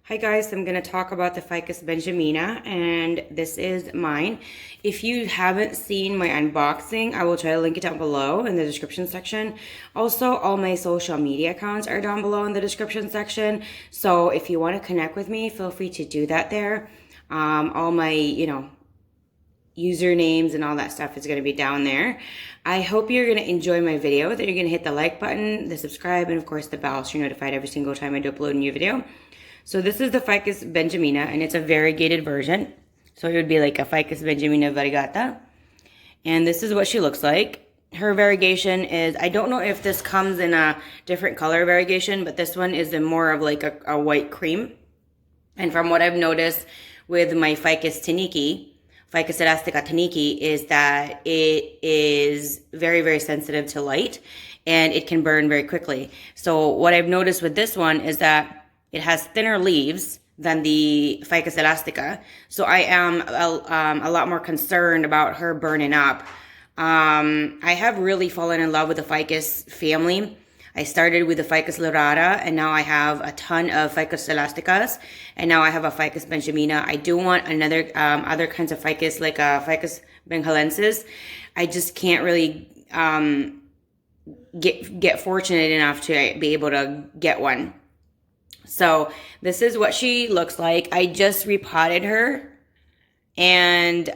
Hi guys, I'm going to talk about the Ficus Benjamina, and this is mine. If you haven't seen my unboxing, I will try to link it down below in the description section. Also, all my social media accounts are down below in the description section. So if you want to connect with me, feel free to do that there. All my, usernames and all that stuff is going to be down there. I hope you're going to enjoy my video, that you're going to hit the like button, the subscribe, and of course the bell so you're notified every single time I do upload a new video. So this is the Ficus Benjamina, and it's a variegated version. So it would be like a Ficus Benjamina Variegata. And this is what she looks like. Her variegation is, I don't know if this comes in a different color variegation, but this one is more of like a white cream. And from what I've noticed with my Ficus Taniki, Ficus elastica taniki, is that it is very, very sensitive to light and it can burn very quickly. So what I've noticed with this one is that it has thinner leaves than the Ficus elastica. So I am a lot more concerned about her burning up. I have really fallen in love with the Ficus family. I started with the Ficus lyrata, and now I have a ton of Ficus elasticas, and now I have a Ficus benjamina. I do want another other kinds of ficus, like a Ficus bengalensis. I just can't really get fortunate enough to be able to get one. So this is what she looks like. I just repotted her. And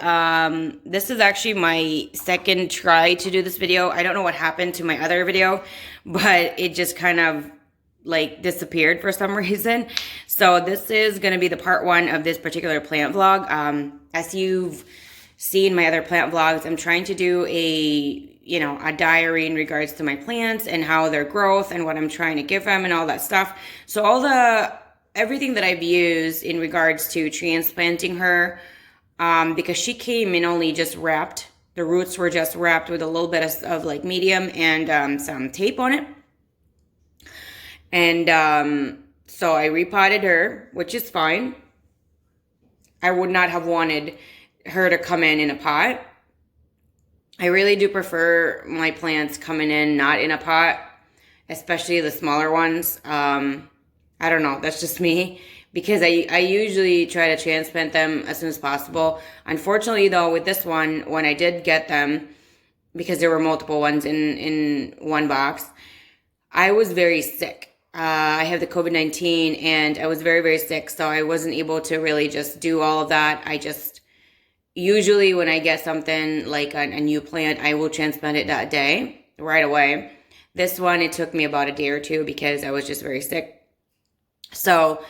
this is actually my second try to do this video. I don't know what happened to my other video, but it just kind of like disappeared for some reason. So this is going to be the part one of this particular plant vlog. As you've seen my other plant vlogs, I'm trying to do a diary in regards to my plants and how their growth and what I'm trying to give them and all that stuff. So everything that I've used in regards to transplanting her, because she came in only just wrapped. The roots were just wrapped with a little bit of like medium and some tape on it. And so I repotted her, which is fine. I would not have wanted her to come in a pot. I really do prefer my plants coming in not in a pot, especially the smaller ones. I don't know, that's just me. Because I usually try to transplant them as soon as possible. Unfortunately, though, with this one, when I did get them, because there were multiple ones in one box, I was very sick. I have the COVID-19, and I was very, very sick, so I wasn't able to really just do all of that. Usually when I get something like a new plant, I will transplant it that day, right away. This one, it took me about a day or two because I was just very sick. So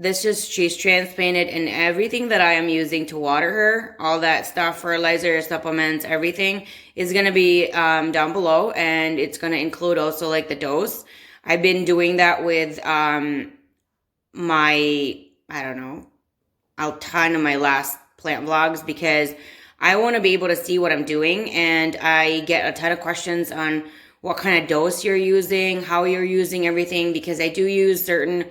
she's transplanted, and everything that I am using to water her, all that stuff, fertilizer, supplements, everything is going to be down below, and it's going to include also like the dose. I've been doing that with a ton of my last plant vlogs because I want to be able to see what I'm doing, and I get a ton of questions on what kind of dose you're using, how you're using everything, because I do use certain,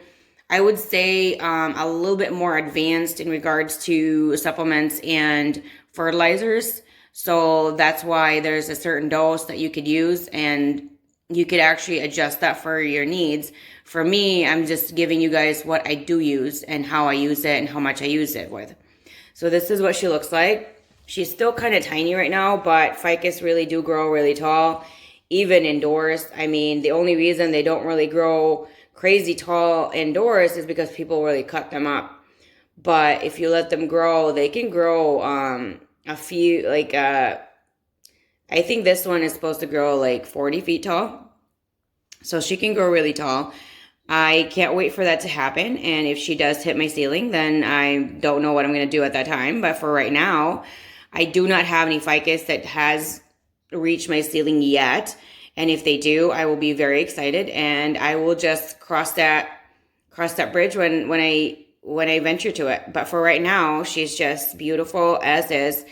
I would say a little bit more advanced in regards to supplements and fertilizers. So that's why there's a certain dose that you could use, and you could actually adjust that for your needs. For me, I'm just giving you guys what I do use and how I use it and how much I use it with. So this is what she looks like. She's still kind of tiny right now, but ficus really do grow really tall, even indoors. I mean, the only reason they don't really grow crazy tall indoors is because people really cut them up. But if you let them grow, they can grow a few, like I think this one is supposed to grow like 40 feet tall. So she can grow really tall. I can't wait for that to happen. And if she does hit my ceiling, then I don't know what I'm going to do at that time. But for right now, I do not have any ficus that has reached my ceiling yet. And if they do, I will be very excited, and I will just cross that bridge when I venture to it. But for right now, she's just beautiful as is.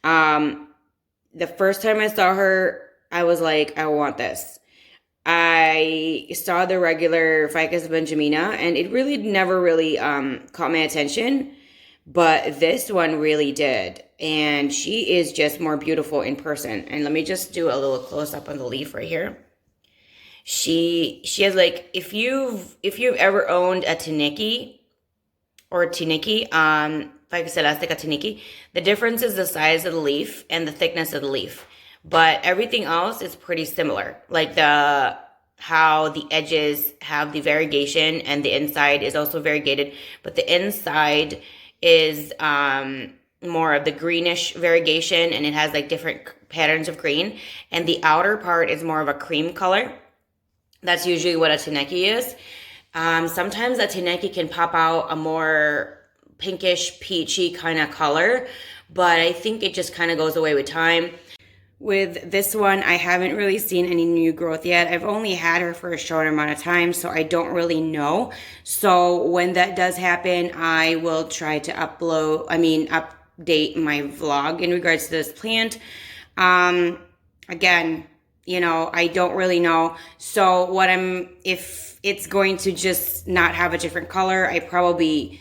The first time I saw her, I was like, I want this. I saw the regular Ficus Benjamina, and it really never really caught my attention, but this one really did. And she is just more beautiful in person. And let me just do a little close up on the leaf right here. She has, like, if you've ever owned a Taniki, or Tiniki, Ficus elastica tiniki. The difference is the size of the leaf and the thickness of the leaf. But everything else is pretty similar. Like how the edges have the variegation and the inside is also variegated, but the inside is more of the greenish variegation, and it has like different patterns of green, and the outer part is more of a cream color. That's usually what a Tineki is. Sometimes a Tineki can pop out a more pinkish, peachy kind of color, but I think it just kind of goes away with time. With this one, I haven't really seen any new growth yet. I've only had her for a short amount of time, so I don't really know. So when that does happen, I will try to update my vlog in regards to this plant. Again, I don't really know. So if it's going to just not have a different color, I probably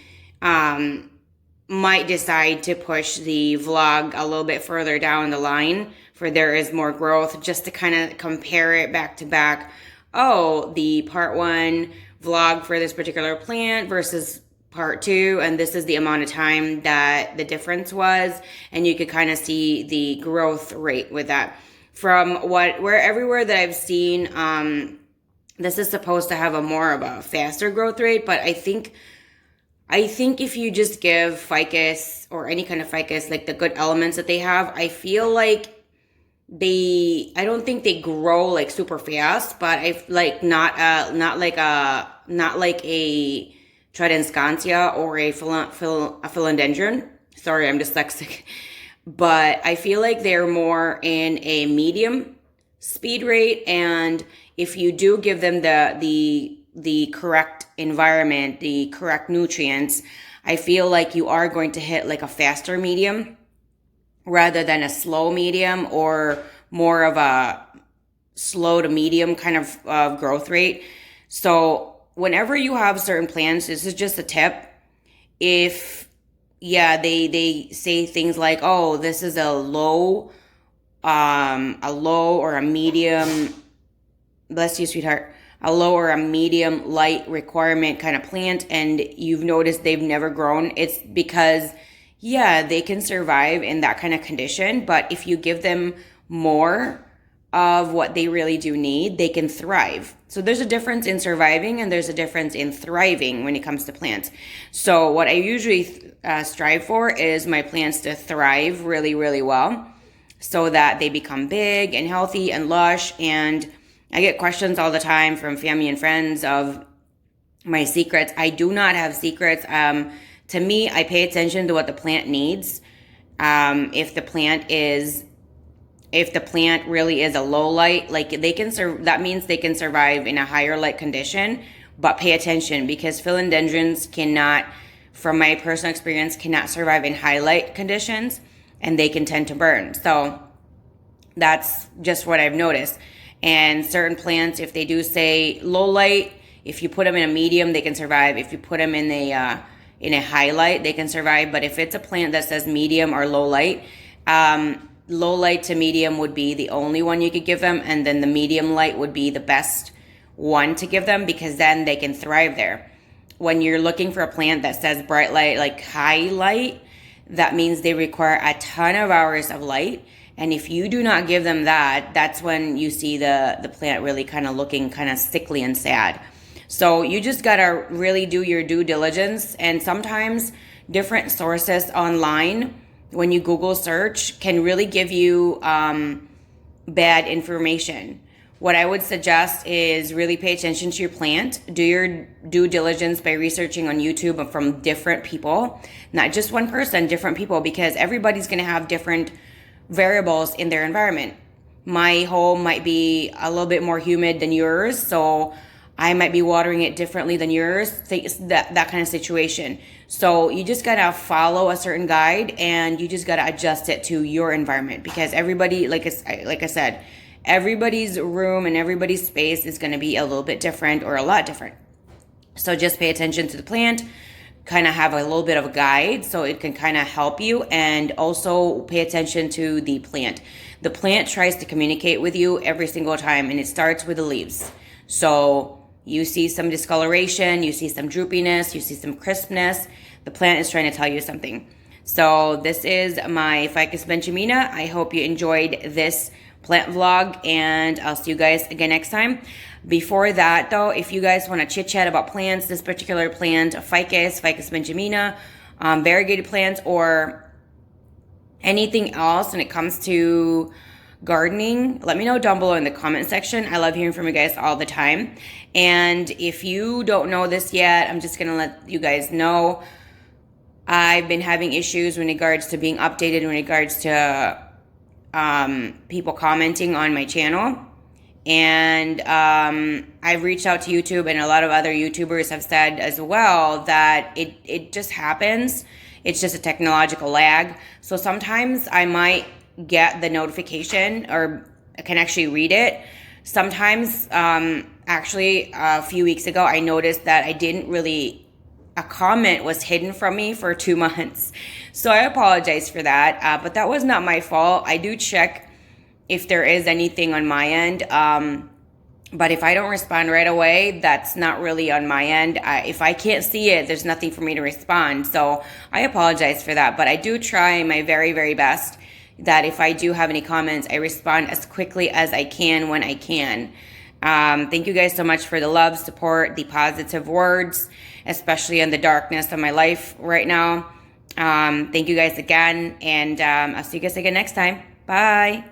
might decide to push the vlog a little bit further down the line for there is more growth, just to kind of compare it back to back. Oh, the part 1 vlog for this particular plant versus part 2, and this is the amount of time that the difference was, and you could kind of see the growth rate with that. From everywhere that I've seen, this is supposed to have a more of a faster growth rate, but I think if you just give ficus or any kind of ficus like the good elements that they have, I feel like I don't think they grow like super fast, but I like not like a Tridenscantia or a philodendron. Sorry, I'm dyslexic. But I feel like they're more in a medium speed rate, and if you do give them the correct environment, the correct nutrients, I feel like you are going to hit like a faster medium rather than a slow medium, or more of a slow to medium kind of growth rate. So whenever you have certain plants, this is just a tip. If they say things like, oh, this is a low or a medium, bless you, sweetheart, a low or a medium light requirement kind of plant, and you've noticed they've never grown, it's because they can survive in that kind of condition, but if you give them more of what they really do need, they can thrive. So there's a difference in surviving and there's a difference in thriving when it comes to plants. So what I usually strive for is my plants to thrive really, really well so that they become big and healthy and lush. And I get questions all the time from family and friends of my secrets. I do not have secrets. To me, I pay attention to what the plant needs. If the plant really is a low light, like that means they can survive in a higher light condition, but pay attention because philodendrons cannot, from my personal experience, cannot survive in high light conditions, and they can tend to burn. So that's just what I've noticed. And certain plants, if they do say low light, if you put them in a medium, they can survive. If you put them in a high light, they can survive. But if it's a plant that says medium or low light to medium would be the only one you could give them, and then the medium light would be the best one to give them because then they can thrive there. When you're looking for a plant that says bright light, like high light, that means they require a ton of hours of light. And if you do not give them that, that's when you see the plant really kind of looking kind of sickly and sad. So you just got to really do your due diligence. And sometimes different sources online, when you Google search, can really give you bad information. What I would suggest is really pay attention to your plant. Do your due diligence by researching on YouTube from different people, not just one person, different people, because everybody's going to have different variables in their environment. My home might be a little bit more humid than yours, so I might be watering it differently than yours, that kind of situation. So you just got to follow a certain guide and you just got to adjust it to your environment because everybody, like I said, everybody's room and everybody's space is going to be a little bit different or a lot different. So just pay attention to the plant, kind of have a little bit of a guide so it can kind of help you, and also pay attention to the plant. The plant tries to communicate with you every single time, and it starts with the leaves. So you see some discoloration, you see some droopiness, you see some crispness, the plant is trying to tell you something. So this is my Ficus Benjamina. I hope you enjoyed this plant vlog, and I'll see you guys again next time. Before that though, if you guys want to chit chat about plants, this particular plant, Ficus Benjamina, variegated plants, or anything else when it comes to gardening, let me know down below in the comment section. I love hearing from you guys all the time. And if you don't know this yet, I'm just gonna let you guys know I've been having issues in regards to being updated in regards to people commenting on my channel. And I've reached out to YouTube, and a lot of other YouTubers have said as well that it just happens. It's just a technological lag. So sometimes I might get the notification or I can actually read it. Sometimes, actually a few weeks ago, I noticed that a comment was hidden from me for 2 months. So I apologize for that, but that was not my fault. I do check if there is anything on my end, but if I don't respond right away, that's not really on my end. If I can't see it, there's nothing for me to respond. So I apologize for that, but I do try my very, very best that if I do have any comments, I respond as quickly as I can when I can. Thank you guys so much for the love, support, the positive words, especially in the darkness of my life right now. Thank you guys again, and I'll see you guys again next time. Bye.